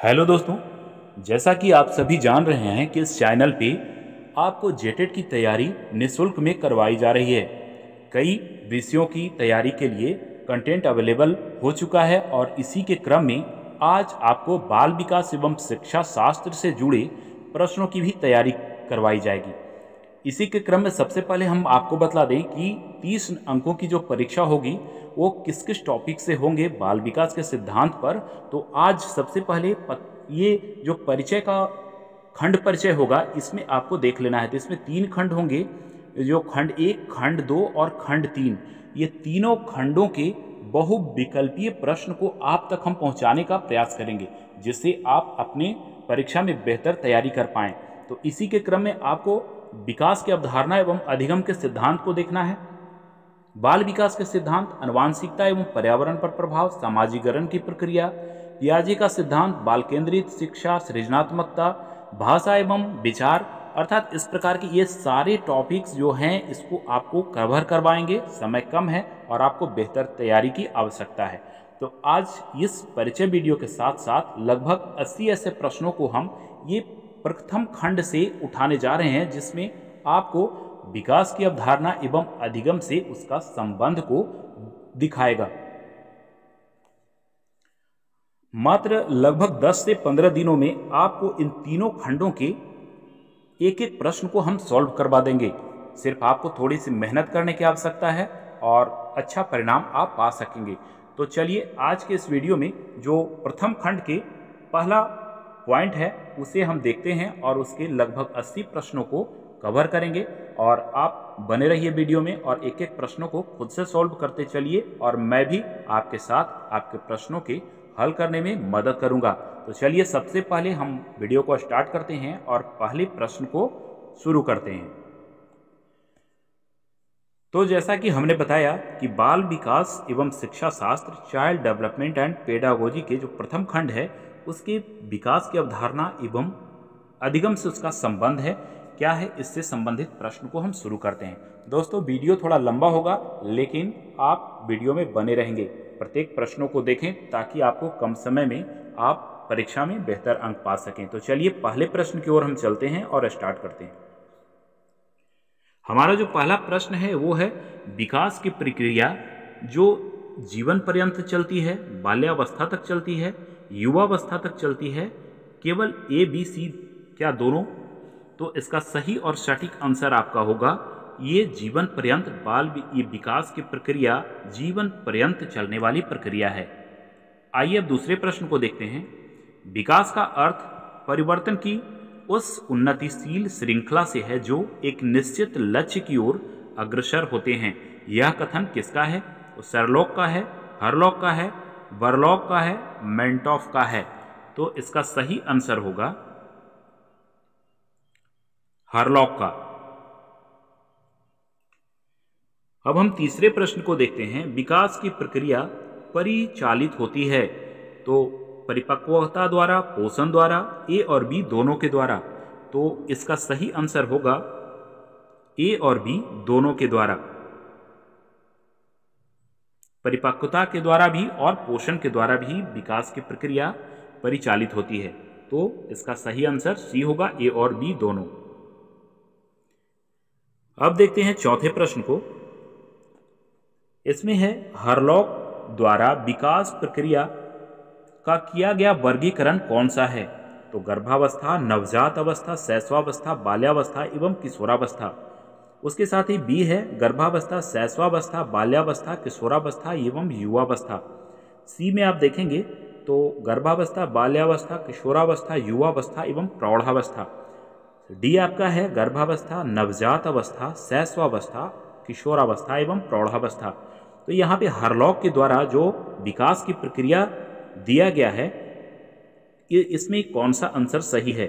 Hello दोस्तों, जैसा कि आप सभी जान रहे हैं कि इस चैनल पे आपको जेटेट की तैयारी निःशुल्क में करवाई जा रही है। कई विषयों की तैयारी के लिए कंटेंट अवेलेबल हो चुका है और इसी के क्रम में आज आपको बाल विकास एवं शिक्षा शास्त्र से जुड़े प्रश्नों की भी तैयारी करवाई जाएगी। इसी के क्रम में सबसे पहले हम आपको बतला दें कि 30 अंकों की जो परीक्षा होगी वो किस किस टॉपिक से होंगे बाल विकास के सिद्धांत पर। तो आज सबसे पहले ये जो परिचय का खंड परिचय होगा इसमें आपको देख लेना है। तो इसमें 3 खंड होंगे, जो खंड 1, खंड 2 और खंड 3। ये तीनों खंडों के बहुविकल्पीय प्रश्न को आप तक हम पहुंचाने का प्रयास करेंगे, जिससे आप अपने परीक्षा में बेहतर तैयारी कर पाएं। तो इसी के क्रम में आपको विकास की अवधारणा एवं अधिगम के सिद्धांत को देखना है। बाल विकास के सिद्धांत, आनुवांशिकता एवं पर्यावरण पर प्रभाव, सामाजिकरण की प्रक्रिया, पियाजे का सिद्धांत, बाल केंद्रित शिक्षा, सृजनात्मकता, भाषा एवं विचार, अर्थात इस प्रकार के ये सारे टॉपिक्स जो हैं इसको आपको कवर करवाएंगे। समय कम है और आपको बेहतर तैयारी की आवश्यकता है। तो आज इस परिचय वीडियो के साथ साथ लगभग 80 ऐसे प्रश्नों को हम ये प्रथम खंड से उठाने जा रहे हैं, जिसमें आपको विकास की अवधारणा एवं अधिगम से उसका संबंध को दिखाएगा। मात्र लगभग 10 से 15 दिनों में आपको इन तीनों खंडों के एक एक प्रश्न को हम सॉल्व करवा देंगे। सिर्फ आपको थोड़ी सी मेहनत करने की आवश्यकता है और अच्छा परिणाम आप पा सकेंगे। तो चलिए आज के इस वीडियो में जो प्रथम खंड के पहला पॉइंट है उसे हम देखते हैं और उसके लगभग 80 प्रश्नों को कवर करेंगे। और आप बने रहिए वीडियो में और एक एक प्रश्नों को खुद से सॉल्व करते चलिए और मैं भी आपके साथ आपके प्रश्नों के हल करने में मदद करूंगा। तो चलिए सबसे पहले हम वीडियो को स्टार्ट करते हैं और पहले प्रश्न को शुरू करते हैं। तो जैसा कि हमने बताया कि बाल विकास एवं शिक्षा शास्त्र, चाइल्ड डेवलपमेंट एंड पेडागोजी के जो प्रथम खंड है उसके विकास की अवधारणा एवं अधिगम से उसका संबंध है क्या है, इससे संबंधित प्रश्न को हम शुरू करते हैं। दोस्तों वीडियो थोड़ा लंबा होगा लेकिन आप वीडियो में बने रहेंगे, प्रत्येक प्रश्नों को देखें ताकि आपको कम समय में आप परीक्षा में बेहतर अंक पा सकें। तो चलिए पहले प्रश्न की ओर हम चलते हैं और स्टार्ट करते हैं। हमारा जो पहला प्रश्न है वो है विकास की प्रक्रिया जो जीवन पर्यंत चलती है, बाल्यावस्था तक चलती है, युवावस्था तक चलती है, केवल ए बी सी क्या दोनों? तो इसका सही और सटीक आंसर आपका होगा ये जीवन पर्यंत ये विकास की प्रक्रिया जीवन पर्यंत चलने वाली प्रक्रिया है। आइए अब दूसरे प्रश्न को देखते हैं। विकास का अर्थ परिवर्तन की उस उन्नतिशील श्रृंखला से है जो एक निश्चित लक्ष्य की ओर अग्रसर होते हैं। यह कथन किसका है? वो शेरलॉक का है, हरलॉक का है, बरलॉक का है, मेंटॉफ का है? तो इसका सही आंसर होगा हरलॉक का। अब हम तीसरे प्रश्न को देखते हैं। विकास की प्रक्रिया परिचालित होती है तो परिपक्वता द्वारा, पोषण द्वारा, ए और बी दोनों के द्वारा? तो इसका सही आंसर होगा ए और बी दोनों के द्वारा। परिपक्वता के द्वारा भी और पोषण के द्वारा भी विकास की प्रक्रिया परिचालित होती है। तो इसका सही आंसर सी होगा, ए और बी दोनों। अब देखते हैं चौथे प्रश्न को। इसमें है हरलॉक द्वारा विकास प्रक्रिया का किया गया वर्गीकरण कौन सा है? तो गर्भावस्था, नवजात अवस्था, शैशवावस्था, बाल्यावस्था एवं किशोरावस्था। उसके साथ ही बी है गर्भावस्था, शैशवावस्था, बाल्यावस्था, किशोरावस्था एवं युवावस्था। सी में आप देखेंगे तो गर्भावस्था, बाल्यावस्था, किशोरावस्था, युवावस्था एवं प्रौढ़ावस्था। डी आपका है गर्भावस्था, नवजात अवस्था, शैशवावस्था, किशोरावस्था एवं प्रौढ़ावस्था। तो यहाँ पे हरलॉक के द्वारा जो विकास की प्रक्रिया दिया गया है इसमें कौन सा आंसर सही है?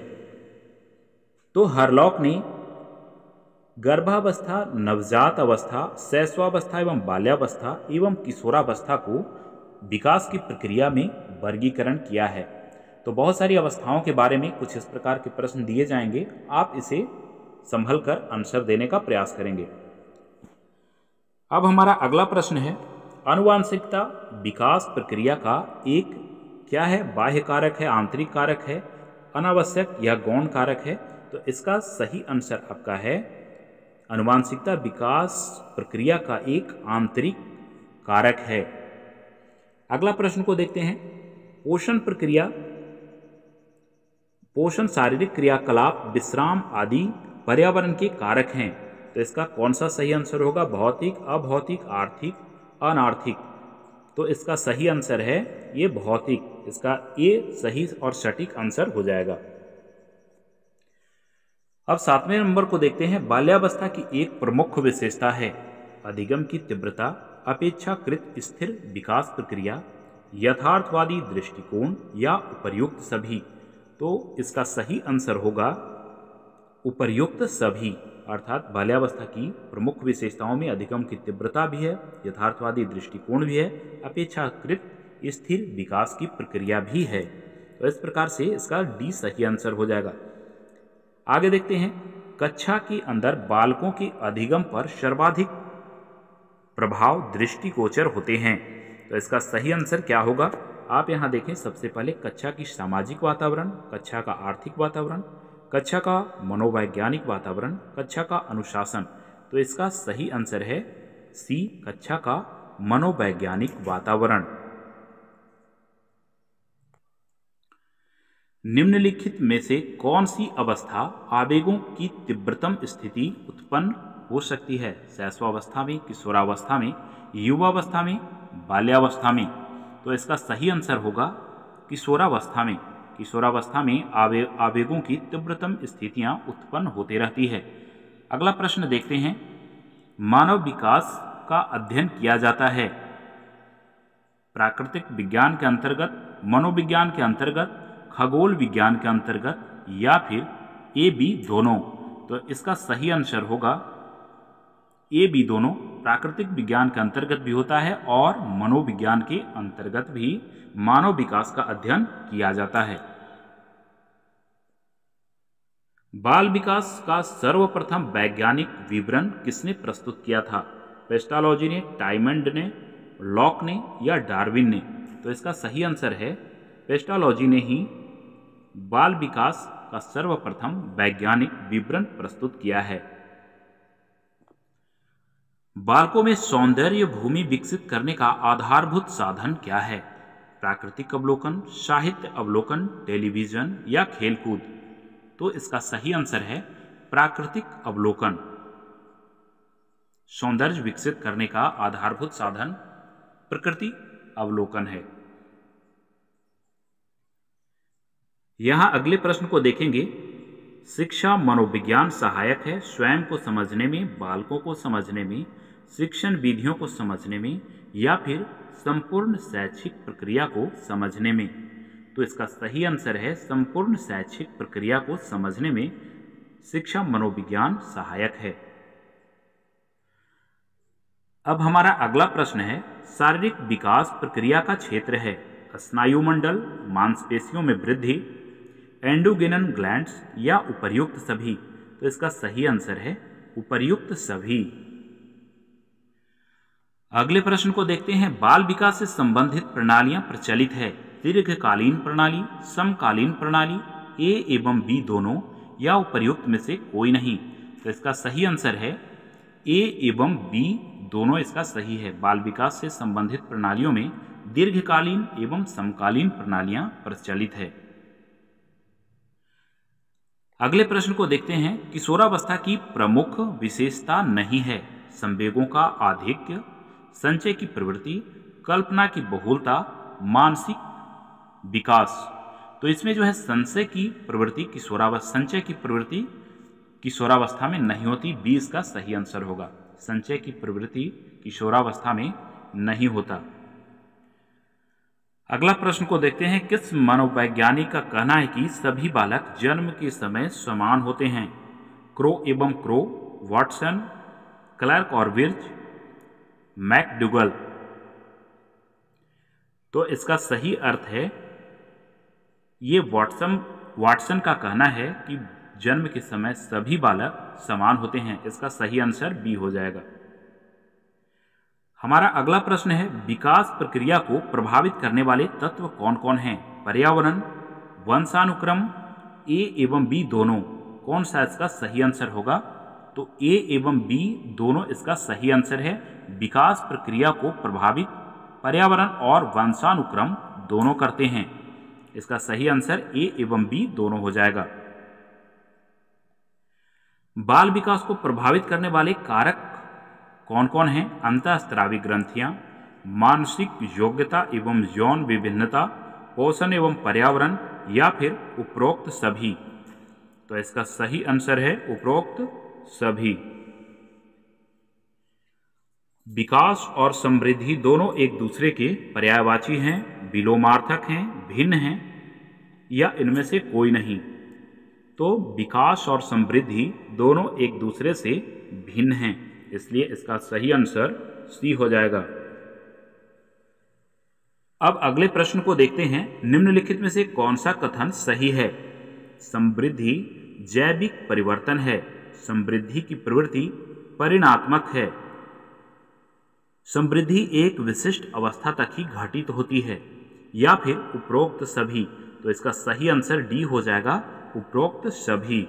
तो हरलॉक ने गर्भावस्था, नवजात अवस्था, शैशवावस्था एवं बाल्यावस्था एवं किशोरावस्था को विकास की प्रक्रिया में वर्गीकरण किया है। तो बहुत सारी अवस्थाओं के बारे में कुछ इस प्रकार के प्रश्न दिए जाएंगे, आप इसे संभल कर आंसर देने का प्रयास करेंगे। अब हमारा अगला प्रश्न है आनुवांशिकता विकास प्रक्रिया का एक क्या है? बाह्य कारक है, आंतरिक कारक है, अनावश्यक या गौण कारक है? तो इसका सही आंसर आपका है आनुवांशिकता विकास प्रक्रिया का एक आंतरिक कारक है। अगला प्रश्न को देखते हैं। पोषण शारीरिक क्रियाकलाप, विश्राम आदि पर्यावरण के कारक हैं। तो इसका कौन सा सही आंसर होगा? भौतिक, अभौतिक, आर्थिक, अनार्थिक। तो इसका सही आंसर है ये भौतिक। इसका ए सही और सटीक आंसर हो जाएगा। अब 7वें नंबर को देखते हैं। बाल्यावस्था की एक प्रमुख विशेषता है अधिगम की तीव्रता, अपेक्षाकृत स्थिर विकास प्रक्रिया, यथार्थवादी दृष्टिकोण या उपर्युक्त सभी। तो इसका सही आंसर होगा उपर्युक्त सभी। अर्थात बाल्यावस्था की प्रमुख विशेषताओं में अधिगम की तीव्रता भी है, यथार्थवादी दृष्टिकोण भी है, अपेक्षाकृत स्थिर विकास की प्रक्रिया भी है। तो इस प्रकार से इसका डी सही आंसर हो जाएगा। आगे देखते हैं। कक्षा के अंदर बालकों के अधिगम पर सर्वाधिक प्रभाव दृष्टिगोचर होते हैं। तो इसका सही आंसर क्या होगा? आप यहाँ देखें। सबसे पहले कक्षा की सामाजिक वातावरण, कक्षा का आर्थिक वातावरण, कक्षा का मनोवैज्ञानिक वातावरण, कक्षा का अनुशासन। तो इसका सही आंसर है सी, कक्षा का मनोवैज्ञानिक वातावरण। निम्नलिखित में से कौन सी अवस्था आवेगों की तीव्रतम स्थिति उत्पन्न हो सकती है? शैशवावस्था में, किशोरावस्था में, युवावस्था में, बाल्यावस्था में। तो इसका सही आंसर होगा किशोरावस्था में। किशोरावस्था में आवेगों की तीव्रतम स्थितियां उत्पन्न होती रहती है। अगला प्रश्न देखते हैं। मानव विकास का अध्ययन किया जाता है प्राकृतिक विज्ञान के अंतर्गत, मनोविज्ञान के अंतर्गत, खगोल विज्ञान के अंतर्गत या फिर ए बी दोनों। तो इसका सही आंसर होगा ए बी दोनों। प्राकृतिक विज्ञान के अंतर्गत भी होता है और मनोविज्ञान के अंतर्गत भी मानव विकास का अध्ययन किया जाता है। बाल विकास का सर्वप्रथम वैज्ञानिक विवरण किसने प्रस्तुत किया था? पेस्टालॉजी ने, टाइमंड ने, लॉक ने या डार्विन ने? तो इसका सही आंसर है पेस्टालॉजी ने ही बाल विकास का सर्वप्रथम वैज्ञानिक विवरण प्रस्तुत किया है। बालकों में सौंदर्य भूमि विकसित करने का आधारभूत साधन क्या है? प्राकृतिक अवलोकन, साहित्य अवलोकन, टेलीविजन या खेलकूद? तो इसका सही आंसर है प्राकृतिक अवलोकन। सौंदर्य विकसित करने का आधारभूत साधन प्रकृति अवलोकन है। यहां अगले प्रश्न को देखेंगे। शिक्षा मनोविज्ञान सहायक है स्वयं को समझने में, बालकों को समझने में, शिक्षण विधियों को समझने में या फिर संपूर्ण शैक्षिक प्रक्रिया को समझने में? तो इसका सही आंसर है संपूर्ण शैक्षिक प्रक्रिया को समझने में शिक्षा मनोविज्ञान सहायक है। अब हमारा अगला प्रश्न है। शारीरिक विकास प्रक्रिया का क्षेत्र है स्नायुमंडल, मांसपेशियों में वृद्धि, एंडोगेनन ग्लैंड्स या उपर्युक्त सभी? तो इसका सही आंसर है उपर्युक्त सभी। अगले प्रश्न को देखते हैं। बाल विकास से संबंधित प्रणालियां प्रचलित है दीर्घकालीन प्रणाली, समकालीन प्रणाली, ए एवं बी दोनों या उपर्युक्त में से कोई नहीं? तो इसका सही आंसर है ए एवं बी दोनों इसका सही है। बाल विकास से संबंधित प्रणालियों में दीर्घकालीन एवं समकालीन प्रणालियां प्रचलित है। अगले प्रश्न को देखते हैं। किशोरावस्था की प्रमुख विशेषता नहीं है संवेगों का आधिक्य, संचय की प्रवृत्ति, कल्पना की बहुलता, मानसिक विकास? तो इसमें जो है संचय की प्रवृत्ति किशोरावस्था में नहीं होती। बी इसका सही आंसर होगा। संचय की प्रवृत्ति किशोरावस्था में नहीं होता। अगला प्रश्न को देखते हैं। किस मनोवैज्ञानिक का कहना है कि सभी बालक जन्म के समय समान होते हैं? क्रो एवं क्रो, वाटसन, क्लर्क और विर्च, मैकडुगल? तो इसका सही अर्थ है ये वाटसन का कहना है कि जन्म के समय सभी बालक समान होते हैं। इसका सही आंसर बी हो जाएगा। हमारा अगला प्रश्न है, विकास प्रक्रिया को प्रभावित करने वाले तत्व कौन कौन हैं? पर्यावरण, वंशानुक्रम, ए एवं बी दोनों। कौन सा इसका सही आंसर होगा? तो ए एवं बी दोनों इसका सही आंसर है। विकास प्रक्रिया को प्रभावित पर्यावरण और वंशानुक्रम दोनों करते हैं। इसका सही आंसर ए एवं बी दोनों हो जाएगा। बाल विकास को प्रभावित करने वाले कारक कौन कौन हैं? अंतःस्रावी ग्रंथियां, मानसिक योग्यता एवं यौन विभिन्नता, पोषण एवं पर्यावरण, या फिर उपरोक्त सभी। तो इसका सही आंसर है उपरोक्त सभी। विकास और समृद्धि दोनों एक दूसरे के पर्यायवाची हैं, विलोमार्थक हैं, भिन्न हैं, या इनमें से कोई नहीं? तो विकास और समृद्धि दोनों एक दूसरे से भिन्न हैं, इसलिए इसका सही आंसर सी हो जाएगा। अब अगले प्रश्न को देखते हैं। निम्नलिखित में से कौन सा कथन सही है? समृद्धि जैविक परिवर्तन है, समृद्धि की प्रवृत्ति परिणात्मक है, समृद्धि एक विशिष्ट अवस्था तक ही घटित होती है, या फिर उपरोक्त सभी। तो इसका सही आंसर डी हो जाएगा, उपरोक्त सभी।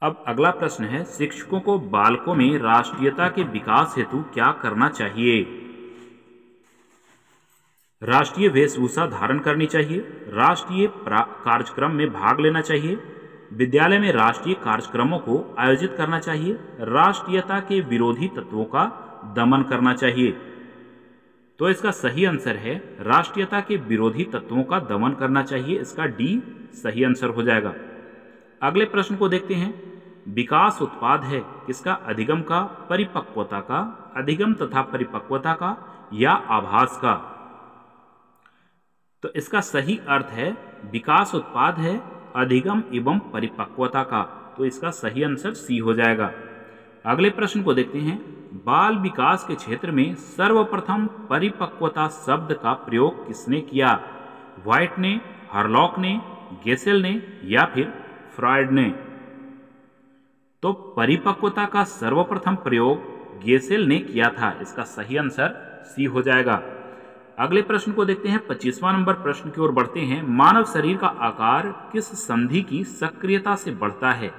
अब अगला प्रश्न है, शिक्षकों को बालकों में राष्ट्रीयता के विकास हेतु क्या करना चाहिए? राष्ट्रीय वेशभूषा धारण करनी चाहिए, राष्ट्रीय कार्यक्रम में भाग लेना चाहिए, विद्यालय में राष्ट्रीय कार्यक्रमों को आयोजित करना चाहिए, राष्ट्रीयता के विरोधी तत्वों का दमन करना चाहिए। तो इसका सही आंसर है राष्ट्रीयता के विरोधी तत्वों का दमन करना चाहिए। इसका डी सही आंसर हो जाएगा। अगले प्रश्न को देखते हैं। विकास उत्पाद है किसका? अधिगम का, परिपक्वता का, अधिगम तथा परिपक्वता का, या आभास का? तो इसका सही अर्थ है विकास उत्पाद है अधिगम एवं परिपक्वता का। तो इसका सही आंसर सी हो जाएगा। अगले प्रश्न को देखते हैं। बाल विकास के क्षेत्र में सर्वप्रथम परिपक्वता शब्द का प्रयोग किसने किया? व्हाइट ने, हरलॉक ने, गेसेल ने, या फिर फ्रॉयड ने? तो परिपक्वता का सर्वप्रथम प्रयोग गेसेल ने किया था। इसका सही आंसर सी हो जाएगा। अगले प्रश्न को देखते हैं। 25वां नंबर प्रश्न की ओर बढ़ते हैं। मानव शरीर का आकार किस संधि की सक्रियता से बढ़ता है?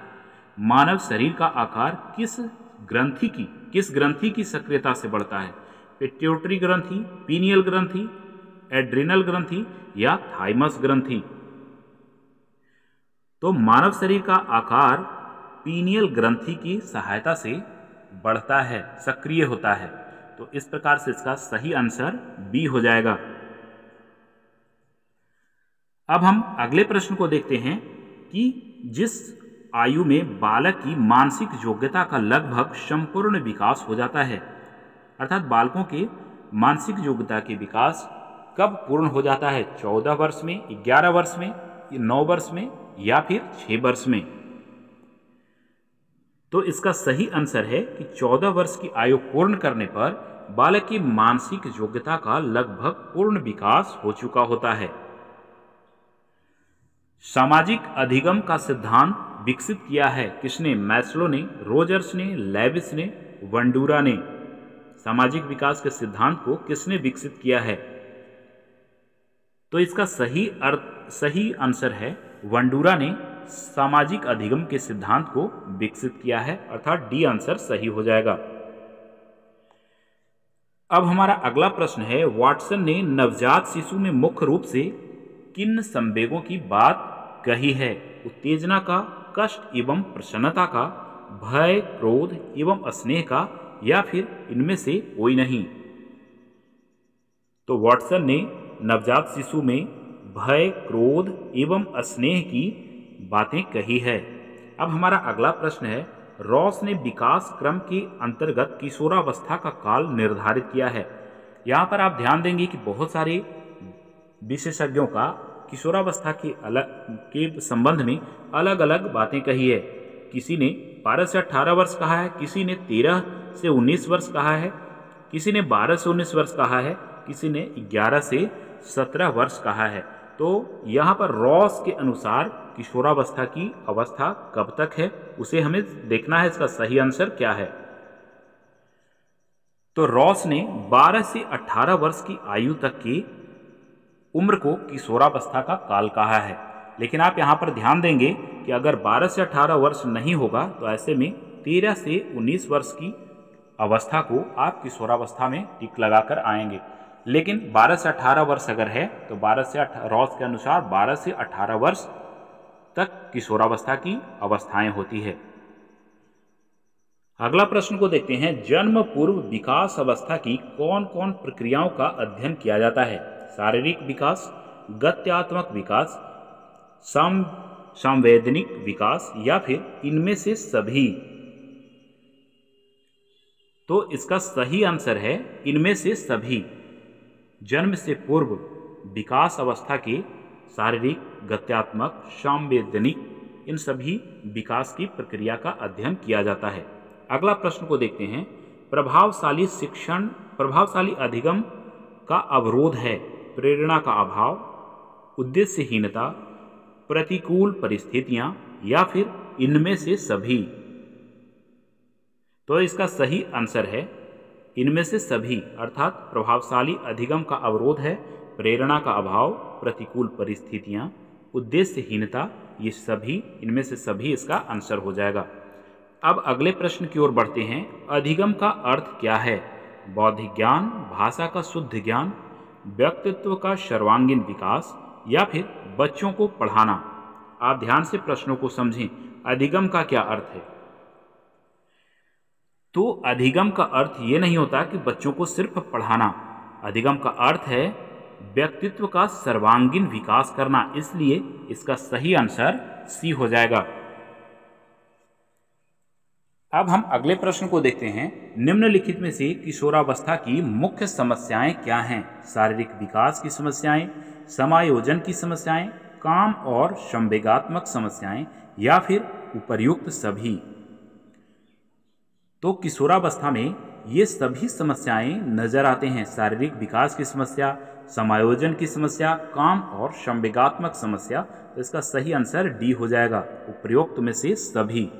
मानव शरीर का आकार किस ग्रंथि की सक्रियता से बढ़ता है? पिट्यूटरी ग्रंथि, पीनियल ग्रंथि, एड्रिनल ग्रंथि, या थाइमस ग्रंथि? तो मानव शरीर का आकार पीनियल ग्रंथि की सहायता से बढ़ता है, सक्रिय होता है। तो इस प्रकार से इसका सही आंसर बी हो जाएगा। अब हम अगले प्रश्न को देखते हैं कि जिस आयु में बालक की मानसिक योग्यता का लगभग संपूर्ण विकास हो जाता है, अर्थात बालकों के मानसिक योग्यता के विकास कब पूर्ण हो जाता है? 14 वर्ष में, 11 वर्ष में, 9 वर्ष में, या फिर 6 वर्ष में? तो इसका सही आंसर है कि 14 वर्ष की आयु पूर्ण करने पर बालक की मानसिक योग्यता का लगभग पूर्ण विकास हो चुका होता है। सामाजिक अधिगम का सिद्धांत विकसित किया है किसने? मैस्लो ने, रोजर्स ने, लेविस ने, वंडूरा ने? सामाजिक विकास के सिद्धांत को किसने विकसित किया है? तो इसका सही आंसर है वंडूरा ने सामाजिक अधिगम के सिद्धांत को विकसित किया है, अर्थात डी आंसर सही हो जाएगा। अब हमारा अगला प्रश्न है। वाटसन ने नवजात शिशु में मुख्य रूप से किन संवेगों की बात कही है? उत्तेजना का, कष्ट एवं प्रसन्नता का, भय, क्रोध एवं स्नेह का, या फिर इनमें से कोई नहीं? तो वाटसन ने नवजात शिशु में भय, क्रोध एवं स्नेह की बातें कही है। अब हमारा अगला प्रश्न है। रॉस ने विकास क्रम के अंतर्गत किशोरावस्था का काल निर्धारित किया है। यहाँ पर आप ध्यान देंगे कि बहुत सारे विशेषज्ञों का किशोरावस्था के संबंध में अलग अलग बातें कही है। किसी ने 12 से 18 वर्ष कहा है, किसी ने 13 से 19 वर्ष कहा है, किसी ने 12 से 19 वर्ष कहा है, किसी ने 11 से 17 वर्ष कहा है। तो यहाँ पर रॉस के अनुसार किशोरावस्था की अवस्था कब तक है उसे हमें देखना है। इसका सही आंसर क्या है? तो रॉस ने 12 से 18 वर्ष की आयु तक की उम्र को किशोरावस्था का काल कहा है। लेकिन आप यहाँ पर ध्यान देंगे कि अगर 12 से 18 वर्ष नहीं होगा तो ऐसे में 13 से 19 वर्ष की अवस्था को आप किशोरावस्था में टिक लगाकर आएंगे। लेकिन 12 से 18 वर्ष अगर है तो रॉस के अनुसार 12 से 18 वर्ष तक किशोरावस्था की अवस्थाएं होती है। अगला प्रश्न को देखते हैं, जन्म पूर्व विकास अवस्था की कौन कौन प्रक्रियाओं का अध्ययन किया जाता है? शारीरिक विकास, गत्यात्मक विकास, संवैधानिक विकास या फिर इनमें से सभी? तो इसका सही आंसर है इनमें से सभी। जन्म से पूर्व विकास अवस्था के शारीरिक, गत्यात्मक, संवैधानिक इन सभी विकास की प्रक्रिया का अध्ययन किया जाता है। अगला प्रश्न को देखते हैं, प्रभावशाली अधिगम का अवरोध है प्रेरणा का अभाव, उद्देश्यहीनता, प्रतिकूल परिस्थितियां या फिर इनमें से सभी? तो इसका सही आंसर है इनमें से सभी, अर्थात प्रभावशाली अधिगम का अवरोध है प्रेरणा का अभाव, प्रतिकूल परिस्थितियां, उद्देश्यहीनता, ये सभी इनमें से सभी इसका आंसर हो जाएगा। अब अगले प्रश्न की ओर बढ़ते हैं, अधिगम का अर्थ क्या है? बौद्धिक ज्ञान, भाषा का शुद्ध ज्ञान, व्यक्तित्व का सर्वांगीण विकास या फिर बच्चों को पढ़ाना? आप ध्यान से प्रश्नों को समझें। अधिगम का क्या अर्थ है? तो अधिगम का अर्थ ये नहीं होता कि बच्चों को सिर्फ पढ़ाना। अधिगम का अर्थ है व्यक्तित्व का सर्वांगीण विकास करना, इसलिए इसका सही आंसर सी हो जाएगा। अब हम अगले प्रश्न को देखते हैं, निम्नलिखित में से किशोरावस्था की मुख्य समस्याएं क्या हैं? शारीरिक विकास की समस्याएं, समायोजन की समस्याएं, काम और संवेगात्मक समस्याएं या फिर उपर्युक्त सभी? तो किशोरावस्था में ये सभी समस्याएं नजर आते हैं। शारीरिक विकास की समस्या, समायोजन की समस्या, काम और संवेगात्मक समस्या। तो इसका सही आंसर डी हो जाएगा, उपर्युक्त में से सभी।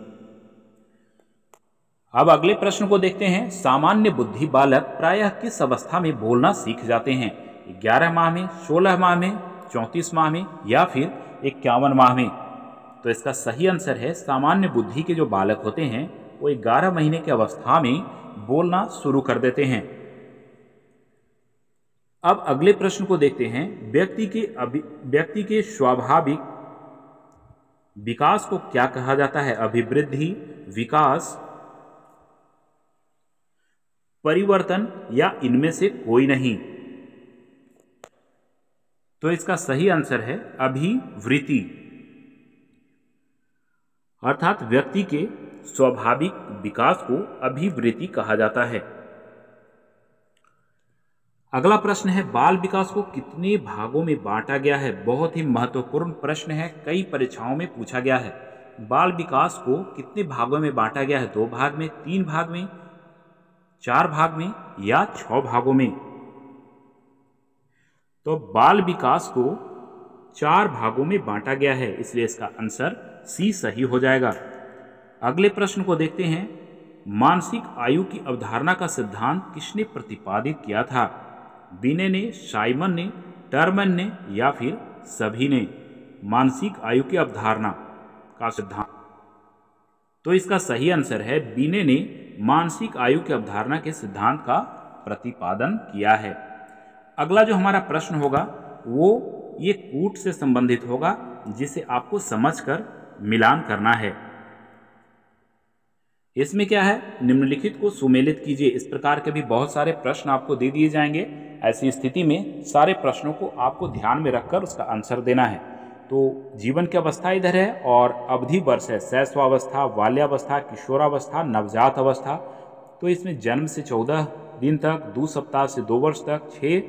अब अगले प्रश्न को देखते हैं, सामान्य बुद्धि बालक प्रायः किस अवस्था में बोलना सीख जाते हैं? 11 माह में, 16 माह में, 34 माह में या फिर 51 माह में? तो इसका सही आंसर है सामान्य बुद्धि के जो बालक होते हैं वो 11 महीने की अवस्था में बोलना शुरू कर देते हैं। अब अगले प्रश्न को देखते हैं, व्यक्ति के स्वाभाविक विकास को क्या कहा जाता है? अभिवृद्धि, विकास, परिवर्तन या इनमें से कोई नहीं? तो इसका सही आंसर है अभिवृद्धि, अर्थात व्यक्ति के स्वाभाविक विकास को अभिवृद्धि कहा जाता है। अगला प्रश्न है, बाल विकास को कितने भागों में बांटा गया है? बहुत ही महत्वपूर्ण प्रश्न है, कई परीक्षाओं में पूछा गया है। बाल विकास को कितने भागों में बांटा गया है? 2 भाग में, 3 भाग में, 4 भाग में या 6 भागों में? तो बाल विकास को 4 भागों में बांटा गया है, इसलिए इसका आंसर सी सही हो जाएगा। अगले प्रश्न को देखते हैं, मानसिक आयु की अवधारणा का सिद्धांत किसने प्रतिपादित किया था? बिने ने, साइमन ने, टर्मन ने या फिर सभी ने? मानसिक आयु की अवधारणा का सिद्धांत, तो इसका सही आंसर है बिने ने मानसिक आयु की अवधारणा के सिद्धांत का प्रतिपादन किया है। अगला जो हमारा प्रश्न होगा वो ये कूट से संबंधित होगा, जिसे आपको समझकर मिलान करना है। इसमें क्या है, निम्नलिखित को सुमेलित कीजिए। इस प्रकार के भी बहुत सारे प्रश्न आपको दे दिए जाएंगे। ऐसी स्थिति में सारे प्रश्नों को आपको ध्यान में रखकर उसका आंसर देना है। तो जीवन की अवस्था इधर है और अवधि वर्ष है शैशवावस्था, बाल्यावस्था, किशोरावस्था, नवजात अवस्था। तो इसमें जन्म से 14 दिन तक, 2 सप्ताह से 2 वर्ष तक, 6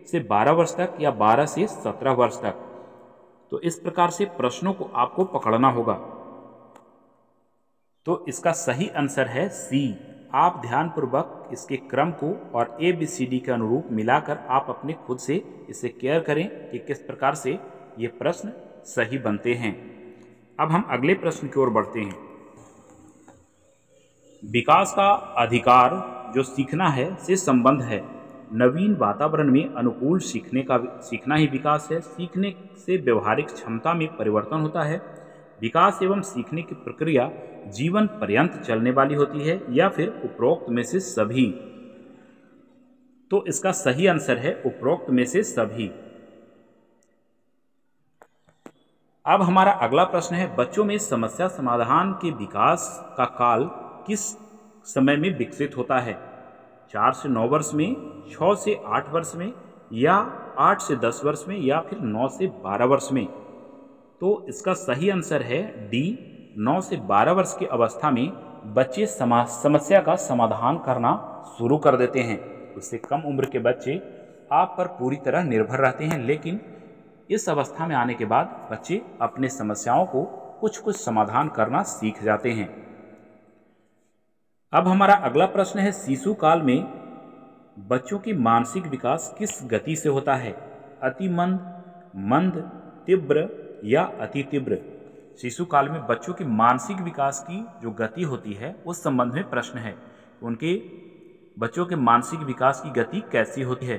से 12 वर्ष तक या 12 से 17 वर्ष तक। तो इस प्रकार से प्रश्नों को आपको पकड़ना होगा। तो इसका सही आंसर है सी। आप ध्यानपूर्वक इसके क्रम को और ABCD के अनुरूप मिलाकर आप अपने खुद से इसे केयर करें कि किस प्रकार से ये प्रश्न सही बनते हैं। अब हम अगले प्रश्न की ओर बढ़ते हैं। विकास का अधिकार जो सीखना है से संबंध है। नवीन वातावरण में अनुकूल सीखना ही विकास है। सीखने से व्यवहारिक क्षमता में परिवर्तन होता है। विकास एवं सीखने की प्रक्रिया जीवन पर्यंत चलने वाली होती है, या फिर उपरोक्त में से सभी। तो इसका सही आंसर है उपरोक्त में से सभी। अब हमारा अगला प्रश्न है, बच्चों में समस्या समाधान के विकास का काल किस समय में विकसित होता है? 4 से 9 वर्ष में, 6 से 8 वर्ष में, या 8 से 10 वर्ष में, या फिर 9 से 12 वर्ष में? तो इसका सही आंसर है डी, 9 से 12 वर्ष की अवस्था में बच्चे समस्या का समाधान करना शुरू कर देते हैं। उससे कम उम्र के बच्चे आप पर पूरी तरह निर्भर रहते हैं, लेकिन इस अवस्था में आने के बाद बच्चे अपने समस्याओं को कुछ कुछ समाधान करना सीख जाते हैं। अब हमारा अगला प्रश्न है, शिशु काल में बच्चों की मानसिक विकास किस गति से होता है? अति मंद, मंद, तीव्र या अति तीव्र? शिशु काल में बच्चों की मानसिक विकास की जो गति होती है उस संबंध में प्रश्न है। उनके बच्चों के मानसिक विकास की गति कैसी होती है?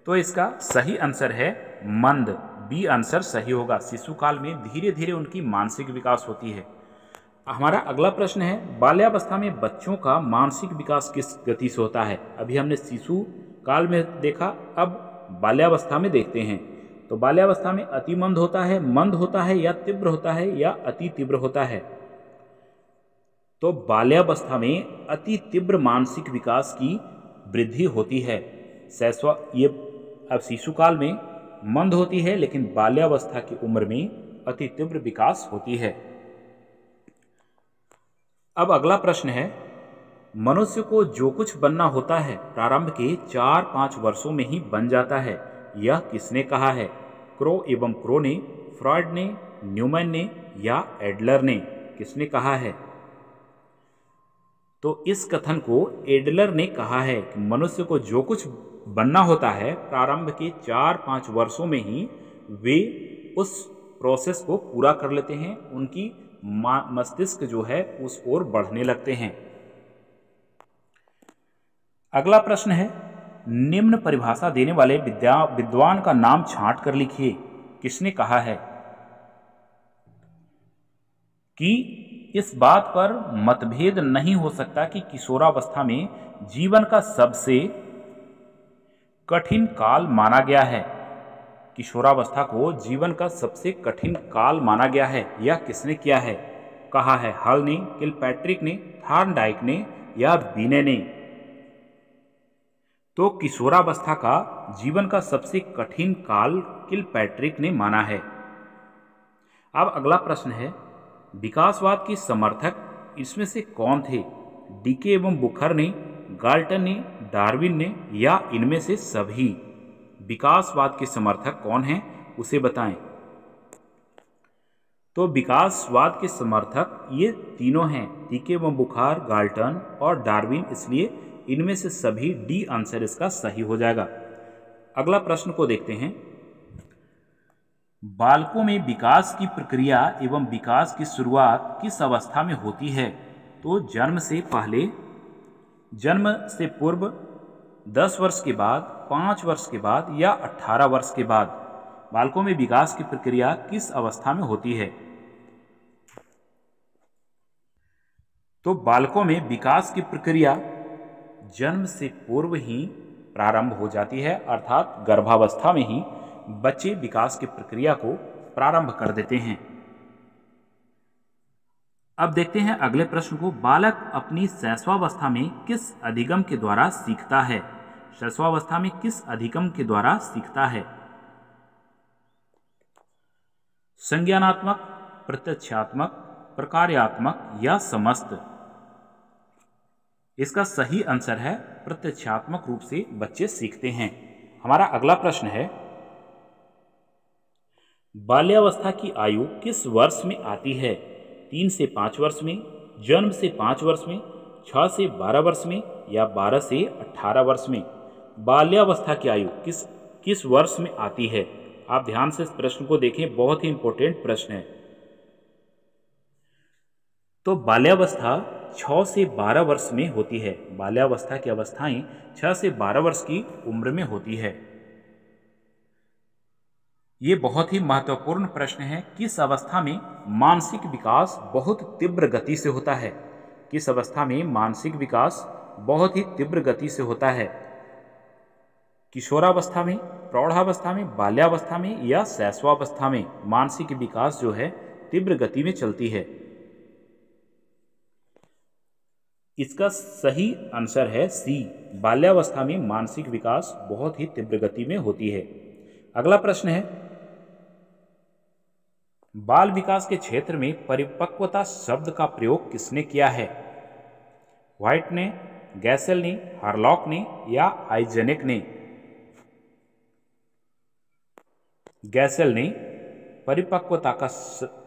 तो इसका सही आंसर है मंद, बी आंसर सही होगा। शिशु काल में धीरे धीरे उनकी मानसिक विकास होती है। हमारा अगला प्रश्न है, बाल्यावस्था में बच्चों का मानसिक विकास किस गति से होता है? अभी हमने शिशु काल में देखा, अब बाल्यावस्था में देखते हैं। तो बाल्यावस्था में अति मंद होता है, मंद होता है, या तीव्र होता है, या अति तीव्र होता है? तो बाल्यावस्था में अति तीव्र मानसिक विकास की वृद्धि होती है। ये अब शिशु काल में मंद होती है, लेकिन बाल्यावस्था की उम्र में अति तीव्र विकास होती है। अब अगला प्रश्न है, मनुष्य को जो कुछ बनना होता है प्रारंभ के 4-5 वर्षों में ही बन जाता है, यह किसने कहा है? क्रो एवं क्रो ने, फ्रॉइड ने, न्यूमैन ने, या एडलर ने? किसने कहा है? तो इस कथन को एडलर ने कहा है कि मनुष्य को जो कुछ बनना होता है प्रारंभ के 4-5 वर्षों में ही वे उस प्रोसेस को पूरा कर लेते हैं। उनकी मस्तिष्क जो है उस ओर बढ़ने लगते हैं। अगला प्रश्न है, निम्न परिभाषा देने वाले विद्वान का नाम छांट कर लिखिए। किसने कहा है कि इस बात पर मतभेद नहीं हो सकता कि किशोरावस्था में जीवन का सबसे कठिन काल माना गया है? किशोरावस्था को जीवन का सबसे कठिन काल माना गया है, यह किसने किया है? कहा है हल ने, किलपैट्रिक ने, थॉर्नडाइक ने, या बीने ने? तो किशोरावस्था का जीवन का सबसे कठिन काल किलपैट्रिक ने माना है। अब अगला प्रश्न है, विकासवाद के समर्थक इसमें से कौन थे? डीके एवं बुखर ने, गाल्टन ने, डार्विन ने, या इनमें से सभी? विकासवाद के समर्थक कौन हैं उसे बताएं। तो विकासवाद के समर्थक ये तीनों हैं, डीके एवं बुखार, गाल्टन और डार्विन, इसलिए इनमें से सभी डी आंसर इसका सही हो जाएगा। अगला प्रश्न को देखते हैं, बालकों में विकास की प्रक्रिया एवं विकास की शुरुआत किस अवस्था में होती है? तो जन्म से पहले, जन्म से पूर्व, 10 वर्ष के बाद, 5 वर्ष के बाद, या 18 वर्ष के बाद? बालकों में विकास की प्रक्रिया किस अवस्था में होती है? तो बालकों में विकास की प्रक्रिया जन्म से पूर्व ही प्रारंभ हो जाती है, अर्थात गर्भावस्था में ही बच्चे विकास की प्रक्रिया को प्रारंभ कर देते हैं। अब देखते हैं अगले प्रश्न को, बालक अपनी शैशवावस्था में किस अधिगम के द्वारा सीखता है? शैशवावस्था में किस अधिगम के द्वारा सीखता है? संज्ञानात्मक, प्रत्यक्षात्मक, प्रकार्यात्मक, या समस्त? इसका सही आंसर है प्रत्यक्षात्मक रूप से बच्चे सीखते हैं। हमारा अगला प्रश्न है, बाल्यावस्था की आयु किस वर्ष में आती है? 3 से 5 वर्ष में, जन्म से 5 वर्ष में, 6 से 12 वर्ष में, या 12 से 18 वर्ष में? बाल्यावस्था की आयु किस वर्ष में आती है? आप ध्यान से इस प्रश्न को देखें, बहुत ही इंपॉर्टेंट प्रश्न है। तो बाल्यावस्था 6 से 12 वर्ष में होती है। बाल्यावस्था की अवस्थाएं 6 से 12 वर्ष की उम्र में होती है। ये बहुत ही महत्वपूर्ण प्रश्न है। किस अवस्था में मानसिक विकास बहुत तीव्र गति से होता है? किस अवस्था में मानसिक विकास बहुत ही तीव्र गति से होता है? किशोरावस्था में, प्रौढ़ावस्था में, बाल्यावस्था में या शैशवावस्था में मानसिक विकास जो है तीव्र गति में चलती है? इसका सही आंसर है सी, बाल्यावस्था में मानसिक विकास बहुत ही तीव्र गति में होती है। अगला प्रश्न है, बाल विकास के क्षेत्र में परिपक्वता शब्द का प्रयोग किसने किया है? व्हाइट ने, गैसेल ने, हार्लॉक ने या आइजेनेक ने? गैसेल ने परिपक्वता का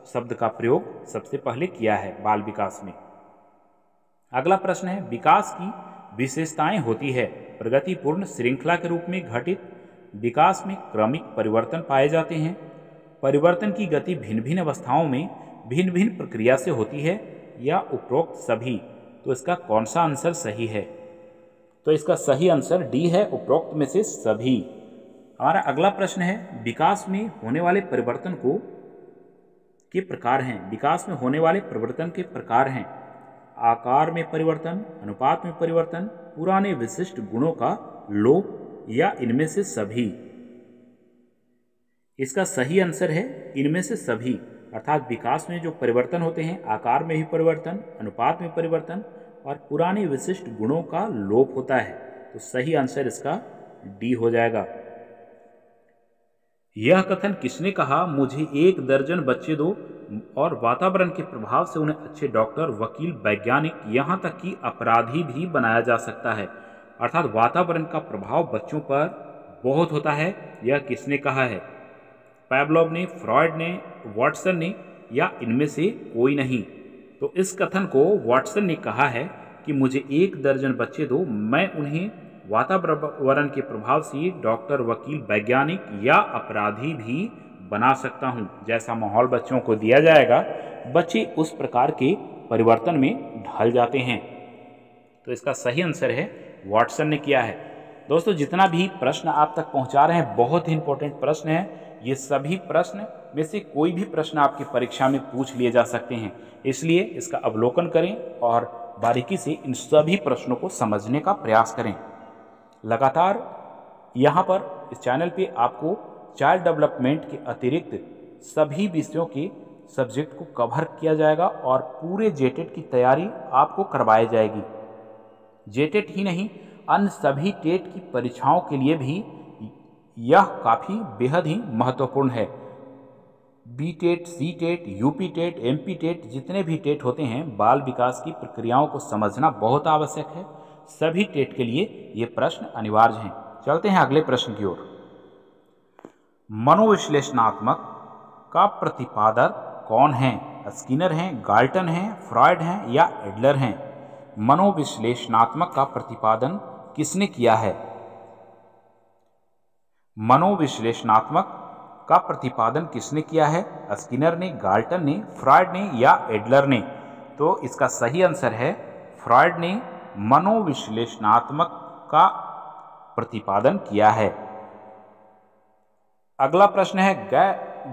शब्द का प्रयोग सबसे पहले किया है बाल विकास में। अगला प्रश्न है, विकास की विशेषताएं होती है। प्रगतिपूर्ण श्रृंखला के रूप में घटित विकास में क्रमिक परिवर्तन पाए जाते हैं। परिवर्तन की गति भिन्न भिन्न अवस्थाओं में भिन्न भिन्न प्रक्रिया से होती है या उपरोक्त सभी। तो इसका कौन सा आंसर सही है? तो इसका सही आंसर डी है, उपरोक्त में से सभी। हमारा अगला प्रश्न है, विकास में होने वाले परिवर्तन के प्रकार हैं। विकास में होने वाले परिवर्तन के प्रकार हैं आकार में परिवर्तन, अनुपात में परिवर्तन, पुराने विशिष्ट गुणों का लोप या इनमें से सभी। इसका सही आंसर है इनमें से सभी। अर्थात विकास में जो परिवर्तन होते हैं, आकार में भी परिवर्तन, अनुपात में परिवर्तन और पुराने विशिष्ट गुणों का लोप होता है। तो सही आंसर इसका डी हो जाएगा। यह कथन किसने कहा? मुझे 1 दर्जन बच्चे दो और वातावरण के प्रभाव से उन्हें अच्छे डॉक्टर, वकील, वैज्ञानिक, यहाँ तक कि अपराधी भी बनाया जा सकता है। अर्थात वातावरण का प्रभाव बच्चों पर बहुत होता है। यह किसने कहा है? पैवलोव ने, फ्रॉयड ने, वाटसन ने या इनमें से कोई नहीं? तो इस कथन को वाटसन ने कहा है कि मुझे 1 दर्जन बच्चे दो, मैं उन्हें वातावरण के प्रभाव से डॉक्टर, वकील, वैज्ञानिक या अपराधी भी बना सकता हूं। जैसा माहौल बच्चों को दिया जाएगा, बच्चे उस प्रकार के परिवर्तन में ढल जाते हैं। तो इसका सही आंसर है वाटसन ने किया है। दोस्तों, जितना भी प्रश्न आप तक पहुंचा रहे हैं बहुत ही इंपॉर्टेंट प्रश्न है। ये सभी प्रश्न में से कोई भी प्रश्न आपकी परीक्षा में पूछ लिए जा सकते हैं, इसलिए इसका अवलोकन करें और बारीकी से इन सभी प्रश्नों को समझने का प्रयास करें। लगातार यहाँ पर इस चैनल पे आपको चाइल्ड डेवलपमेंट के अतिरिक्त सभी विषयों के सब्जेक्ट को कवर किया जाएगा और पूरे जेटेट की तैयारी आपको करवाई जाएगी। जेटेट ही नहीं, अन्य सभी टेट की परीक्षाओं के लिए भी यह काफ़ी बेहद ही महत्वपूर्ण है। B TET, C TET, UP TET, MP TET, जितने भी टेट होते हैं, बाल विकास की प्रक्रियाओं को समझना बहुत आवश्यक है। सभी टेट के लिए ये प्रश्न अनिवार्य हैं। चलते हैं अगले प्रश्न की ओर। मनोविश्लेषणात्मक का प्रतिपादक कौन है? स्किनर हैं, गाल्टन हैं, फ्रॉयड हैं या एडलर हैं? मनोविश्लेषणात्मक का प्रतिपादन किसने किया है? मनोविश्लेषणात्मक का प्रतिपादन किसने किया है? स्किनर ने, गाल्टन ने, फ्रॉयड ने या एडलर ने? तो इसका सही आंसर है फ्रॉयड ने मनोविश्लेषणात्मक का प्रतिपादन किया है। अगला प्रश्न है,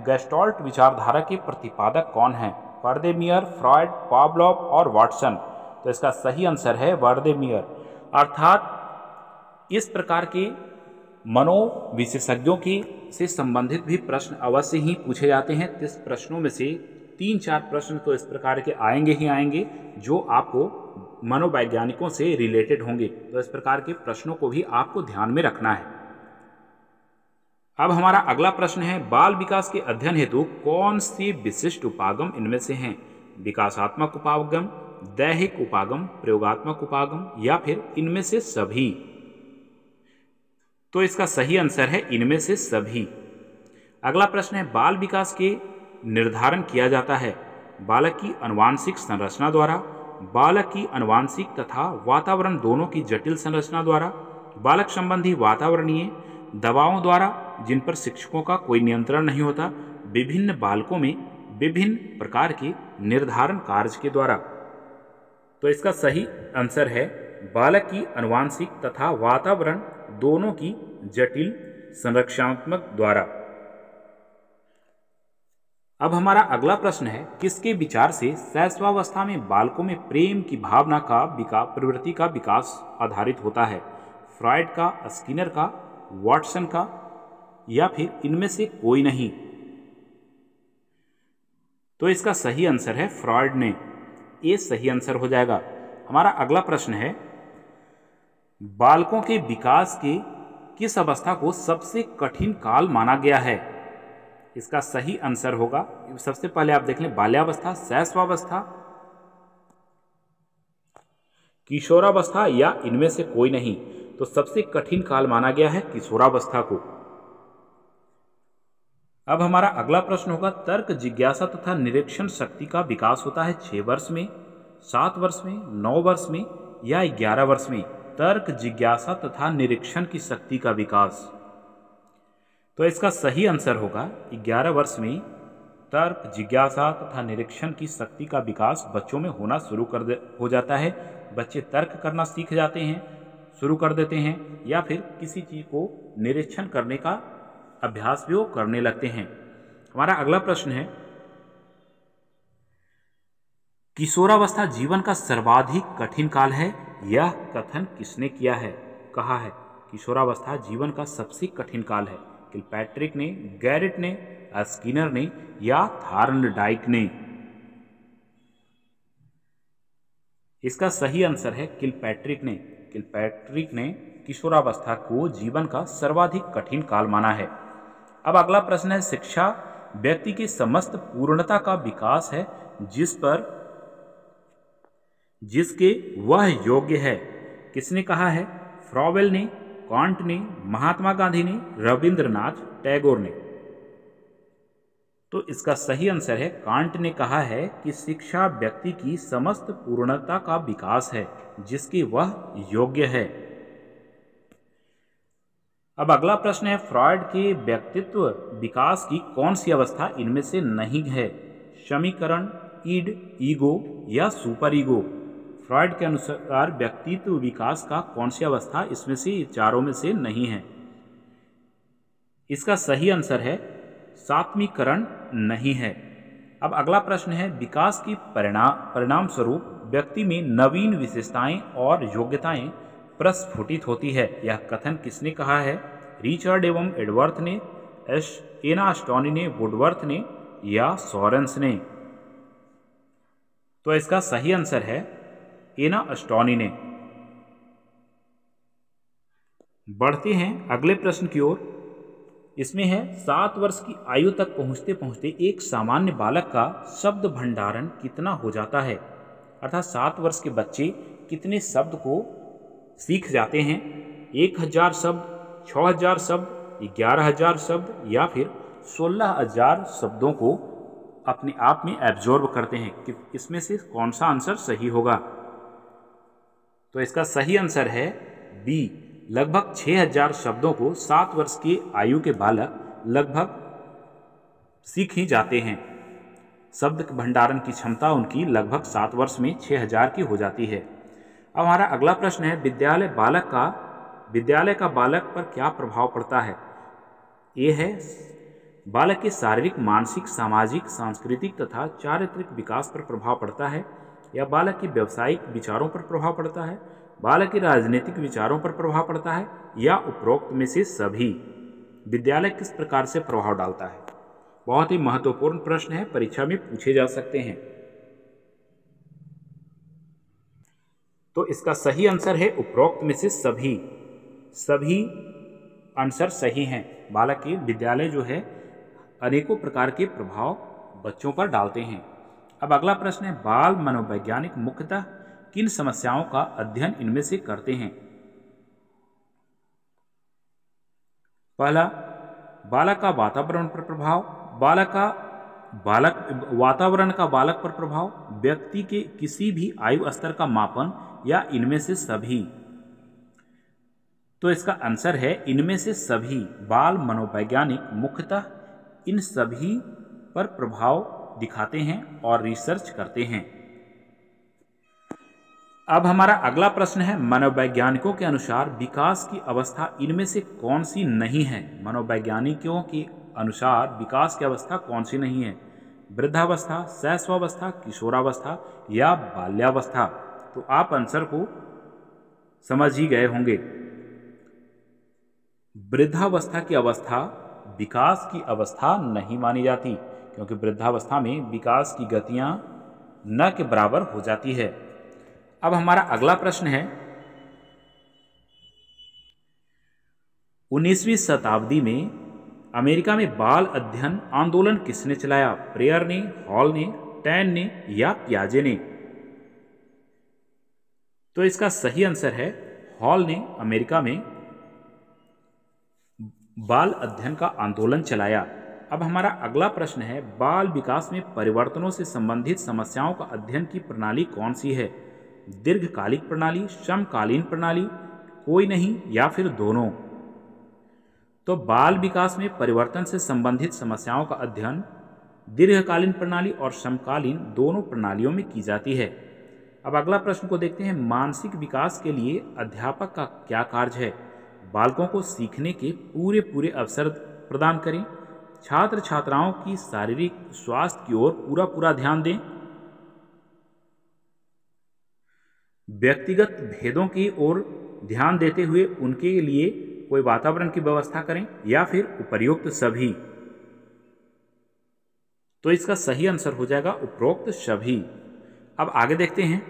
गेस्टाल्ट विचारधारा के प्रतिपादक कौन है? वर्देमियर, फ्रॉयड, पावलोव और वाटसन? तो इसका सही आंसर है वर्देमियर। अर्थात इस प्रकार के मनोविशेषज्ञों की से संबंधित भी प्रश्न अवश्य ही पूछे जाते हैं। इस प्रश्नों में से 3-4 प्रश्न तो इस प्रकार के आएंगे ही आएंगे जो आपको मनोवैज्ञानिकों से रिलेटेड होंगे। तो इस प्रकार के प्रश्नों को भी आपको ध्यान में रखना है। अब हमारा अगला प्रश्न है, बाल विकास के अध्ययन हेतु कौन से विशिष्ट उपागम इनमें से हैं? विकासात्मक उपागम, दैहिक उपागम, प्रयोगात्मक उपागम या फिर इनमें से सभी? तो इसका सही आंसर है इनमें से सभी। अगला प्रश्न है, बाल विकास के निर्धारण किया जाता है बालक की आनुवांशिक संरचना द्वारा, बालक की आनुवांशिक तथा वातावरण दोनों की जटिल संरचना द्वारा, बालक संबंधी वातावरणीय दबावों द्वारा जिन पर शिक्षकों का कोई नियंत्रण नहीं होता, विभिन्न बालकों में विभिन्न प्रकार के निर्धारण कार्य के द्वारा। तो इसका सही आंसर है बालक की आनुवांशिक तथा वातावरण दोनों की जटिल संरचनात्मक द्वारा। अब हमारा अगला प्रश्न है, किसके विचार से शैशवावस्था में बालकों में प्रेम की भावना का प्रवृत्ति का विकास आधारित होता है? फ्रॉइड का, स्किनर का, वाटसन का, या फिर इनमें से कोई नहीं? तो इसका सही आंसर है फ्रॉइड ने। ये सही आंसर हो जाएगा। हमारा अगला प्रश्न है, बालकों के विकास के किस अवस्था को सबसे कठिन काल माना गया है? इसका सही आंसर होगा, सबसे पहले आप देख लें, बाल्यावस्था, शैशवावस्था, किशोरावस्था या इनमें से कोई नहीं? तो सबसे कठिन काल माना गया है किशोरावस्था को। अब हमारा अगला प्रश्न होगा, तर्क, जिज्ञासा तथा निरीक्षण शक्ति का विकास होता है 6 वर्ष में, 7 वर्ष में, 9 वर्ष में या 11 वर्ष में? तर्क, जिज्ञासा तथा निरीक्षण की शक्ति का विकास। तो इसका सही आंसर होगा 11 वर्ष में तर्क, जिज्ञासा तथा निरीक्षण की शक्ति का विकास बच्चों में होना हो जाता है। बच्चे तर्क करना सीख जाते हैं, शुरू कर देते हैं, या फिर किसी चीज़ को निरीक्षण करने का अभ्यास भी वो करने लगते हैं। हमारा अगला प्रश्न है, किशोरावस्था जीवन का सर्वाधिक कठिन काल है, यह कथन किसने किया है, कहा है? किशोरावस्था जीवन का सबसे कठिन काल है। किलपैट्रिक ने, गैरेट ने, स्किनर ने या थॉर्नडाइक ने? इसका सही आंसर है किलपैट्रिक ने। किलपैट्रिक ने किशोरावस्था को जीवन का सर्वाधिक कठिन काल माना है। अब अगला प्रश्न है, शिक्षा व्यक्ति की समस्त पूर्णता का विकास है जिसके वह योग्य है। किसने कहा है? फ्रॉवेल ने, कांट ने, महात्मा गांधी ने, रविंद्रनाथ टैगोर ने? तो इसका सही आंसर है, कांट ने कहा है कि शिक्षा व्यक्ति की समस्त पूर्णता का विकास है जिसके वह योग्य है। अब अगला प्रश्न है, फ्रॉइड के व्यक्तित्व विकास की कौन सी अवस्था इनमें से नहीं है? समीकरण, ईड, ईगो या सुपर ईगो? फ्रॉइड के अनुसार व्यक्तित्व विकास का कौन सी अवस्था इसमें से चारों में से नहीं है? इसका सही आंसर है सात्मीकरण नहीं है। अब अगला प्रश्न है, विकास की परिणाम स्वरूप व्यक्ति में नवीन विशेषताएं और योग्यताएं प्रस्फुटित होती है, यह कथन किसने कहा है? रिचर्ड एवं एडवर्थ ने, एना स्टोनी ने, वुडवर्थ ने या सोरेंस ने? तो इसका सही आंसर है एना स्टोनी ने। बढ़ते हैं अगले प्रश्न की ओर। इसमें है, 7 वर्ष की आयु तक पहुंचते पहुंचते एक सामान्य बालक का शब्द भंडारण कितना हो जाता है? अर्थात 7 वर्ष के बच्चे कितने शब्द को सीख जाते हैं? 1000 शब्द, 6000 शब्द, 11000 शब्द या फिर 16000 शब्दों को अपने आप में एब्जॉर्ब करते हैं? कि इसमें से कौन सा आंसर सही होगा? तो इसका सही आंसर है बी, लगभग 6000 शब्दों को 7 वर्ष की आयु के बालक लगभग सीख ही जाते हैं। शब्द भंडारण की क्षमता उनकी लगभग 7 वर्ष में 6000 की हो जाती है। अब हमारा अगला प्रश्न है, विद्यालय का बालक पर क्या प्रभाव पड़ता है? ये है, बालक के शारीरिक, मानसिक, सामाजिक, सांस्कृतिक तथा चारित्रिक विकास पर प्रभाव पड़ता है, या बालक के व्यावसायिक विचारों पर प्रभाव पड़ता है, बालक के राजनीतिक विचारों पर प्रभाव पड़ता है, या उपरोक्त में से सभी? विद्यालय किस प्रकार से प्रभाव डालता है? बहुत ही महत्वपूर्ण प्रश्न है, परीक्षा में पूछे जा सकते हैं। तो इसका सही आंसर है उपरोक्त में से सभी। सभी आंसर सही हैं। बालक के विद्यालय जो है अनेकों प्रकार के प्रभाव बच्चों पर डालते हैं। अब अगला प्रश्न है, बाल मनोवैज्ञानिक मुख्यतः किन समस्याओं का अध्ययन इनमें से करते हैं? पहला, बालक का वातावरण पर प्रभाव, वातावरण का बालक पर प्रभाव, व्यक्ति के किसी भी आयु स्तर का मापन, या इनमें से सभी? तो इसका आंसर है इनमें से सभी। बाल मनोवैज्ञानिक मुख्यतः इन सभी पर प्रभाव दिखाते हैं और रिसर्च करते हैं। अब हमारा अगला प्रश्न है, मनोवैज्ञानिकों के अनुसार विकास की अवस्था इनमें से कौन सी नहीं है? मनोवैज्ञानिकों के अनुसार विकास की अवस्था कौन सी नहीं है? वृद्धावस्था, शैशवावस्था, किशोरावस्था या बाल्यावस्था? तो आप आंसर को समझ ही गए होंगे। वृद्धावस्था की अवस्था विकास की अवस्था नहीं मानी जाती, क्योंकि वृद्धावस्था में विकास की गतियां न के बराबर हो जाती है। अब हमारा अगला प्रश्न है, 19वीं शताब्दी में अमेरिका में बाल अध्ययन आंदोलन किसने चलाया? प्रेयर ने, हॉल ने, टैन ने या पियाजे ने? तो इसका सही आंसर है हॉल ने अमेरिका में बाल अध्ययन का आंदोलन चलाया। अब हमारा अगला प्रश्न है, बाल विकास में परिवर्तनों से संबंधित समस्याओं का अध्ययन की प्रणाली कौन सी है? दीर्घकालिक प्रणाली, समकालीन प्रणाली, कोई नहीं या फिर दोनों? तो बाल विकास में परिवर्तन से संबंधित समस्याओं का अध्ययन दीर्घकालीन प्रणाली और समकालीन दोनों प्रणालियों में की जाती है। अब अगला प्रश्न को देखते हैं, मानसिक विकास के लिए अध्यापक का क्या कार्य है? बालकों को सीखने के पूरे अवसर प्रदान करें, छात्र छात्राओं की शारीरिक स्वास्थ्य की ओर पूरा ध्यान दें, व्यक्तिगत भेदों की ओर ध्यान देते हुए उनके लिए कोई वातावरण की व्यवस्था करें, या फिर उपर्युक्त सभी? तो इसका सही आंसर हो जाएगा उपरोक्त सभी। अब आगे देखते हैं,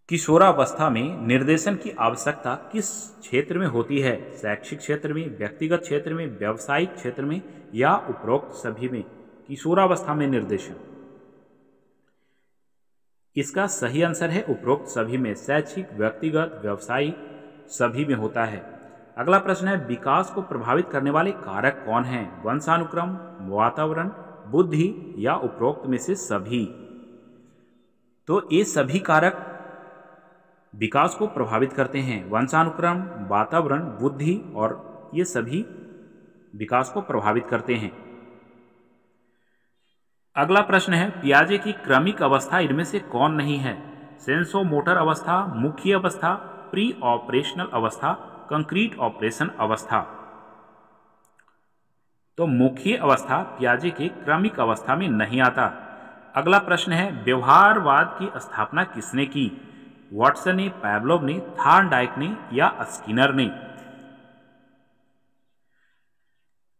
किशोरावस्था में निर्देशन की आवश्यकता किस क्षेत्र में होती है? शैक्षिक क्षेत्र में, व्यक्तिगत क्षेत्र में, व्यावसायिक क्षेत्र में या उपरोक्त सभी में? किशोरावस्था में निर्देशन, इसका सही आंसर है उपरोक्त सभी में। शैक्षिक, व्यक्तिगत, व्यावसायिक सभी में होता है। अगला प्रश्न है, विकास को प्रभावित करने वाले कारक कौन हैं? वंशानुक्रम, वातावरण, बुद्धि या उपरोक्त में से सभी? तो ये सभी कारक विकास को प्रभावित करते हैं। वंशानुक्रम, वातावरण, बुद्धि और ये सभी विकास को प्रभावित करते हैं। अगला प्रश्न है, पियाजे की क्रमिक अवस्था इनमें से कौन नहीं है? सेंसोमोटर अवस्था, मुख्य अवस्था, प्री ऑपरेशनल अवस्था, कंक्रीट ऑपरेशन अवस्था? तो मुख्य अवस्था पियाजे के क्रमिक अवस्था में नहीं आता। अगला प्रश्न है, व्यवहारवाद की स्थापना किसने की? वाटसन ने, पैवलोव ने, थॉर्नडाइक ने या स्किनर ने?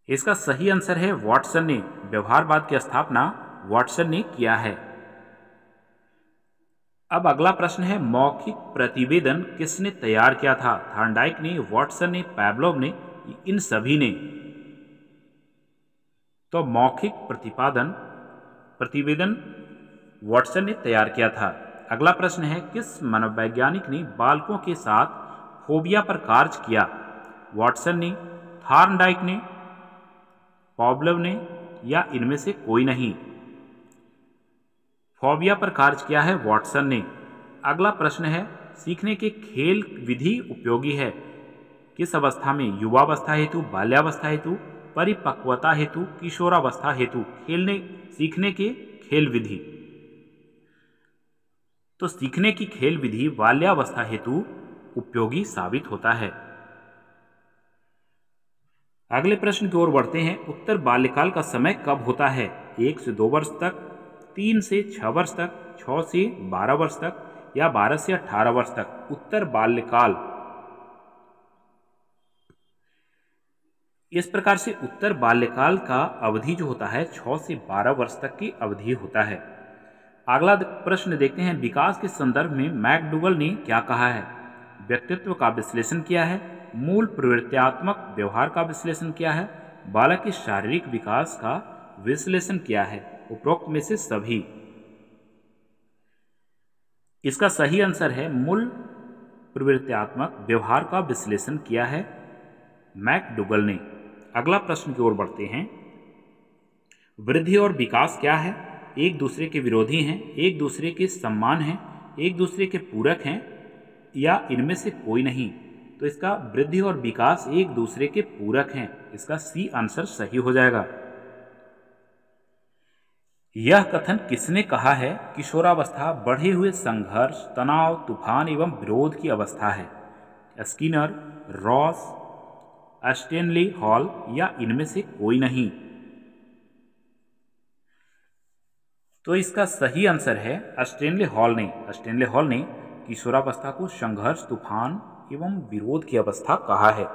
इसका सही आंसर है वाटसन ने। व्यवहारवाद की स्थापना वाटसन ने किया है। अब अगला प्रश्न है, मौखिक प्रतिवेदन किसने तैयार किया था? थॉर्नडाइक ने, वाटसन ने, पैवलोव ने, इन सभी ने? तो मौखिक प्रतिवेदन वाटसन ने तैयार किया था। अगला प्रश्न है, किस मनोवैज्ञानिक ने बालकों के साथ फोबिया पर कार्य किया? वाटसन ने, थॉर्नडाइक ने, पैवलोव ने या इनमें से कोई नहीं? फोबिया पर कार्य किया है वाटसन ने। अगला प्रश्न है, सीखने के खेल विधि उपयोगी है किस अवस्था में? युवावस्था हेतु, बाल्यावस्था हेतु, परिपक्वता हेतु, किशोरावस्था हेतु? सीखने के खेल विधि, तो सीखने की खेल विधि बाल्यावस्था हेतु उपयोगी साबित होता है। अगले प्रश्न की ओर बढ़ते हैं, उत्तर बाल्यकाल का समय कब होता है? 1 से 2 वर्ष तक, 3 से 6 वर्ष तक, 6 से 12 वर्ष तक या 12 से 18 वर्ष तक? उत्तर बाल्यकाल, इस प्रकार से उत्तर बाल्यकाल का अवधि जो होता है 6 से 12 वर्ष तक की अवधि होता है। अगला प्रश्न देखते हैं, विकास के संदर्भ में मैकडूगल ने क्या कहा है? व्यक्तित्व का विश्लेषण किया है, मूल प्रवृत्त्यात्मक व्यवहार का विश्लेषण किया है, बालक के शारीरिक विकास का विश्लेषण किया है, उपरोक्त में से सभी? इसका सही आंसर है मूल प्रवृत्त्यात्मक व्यवहार का विश्लेषण किया है मैकडूगल ने। अगला प्रश्न की ओर बढ़ते हैं, वृद्धि और विकास क्या है? एक दूसरे के विरोधी हैं, एक दूसरे के समान हैं, एक दूसरे के पूरक हैं या इनमें से कोई नहीं? तो इसका वृद्धि और विकास एक दूसरे के पूरक हैं। इसका सी आंसर सही हो जाएगा। यह कथन किसने कहा है? किशोरावस्था बढ़े हुए संघर्ष, तनाव, तूफान एवं विरोध की अवस्था है। स्किनर, रॉस, स्टेनली हॉल या इनमें से कोई नहीं? तो इसका सही आंसर है स्टेनले हॉल ने। स्टेनले हॉल ने किशोरावस्था को संघर्ष, तूफान एवं विरोध की अवस्था कहा है।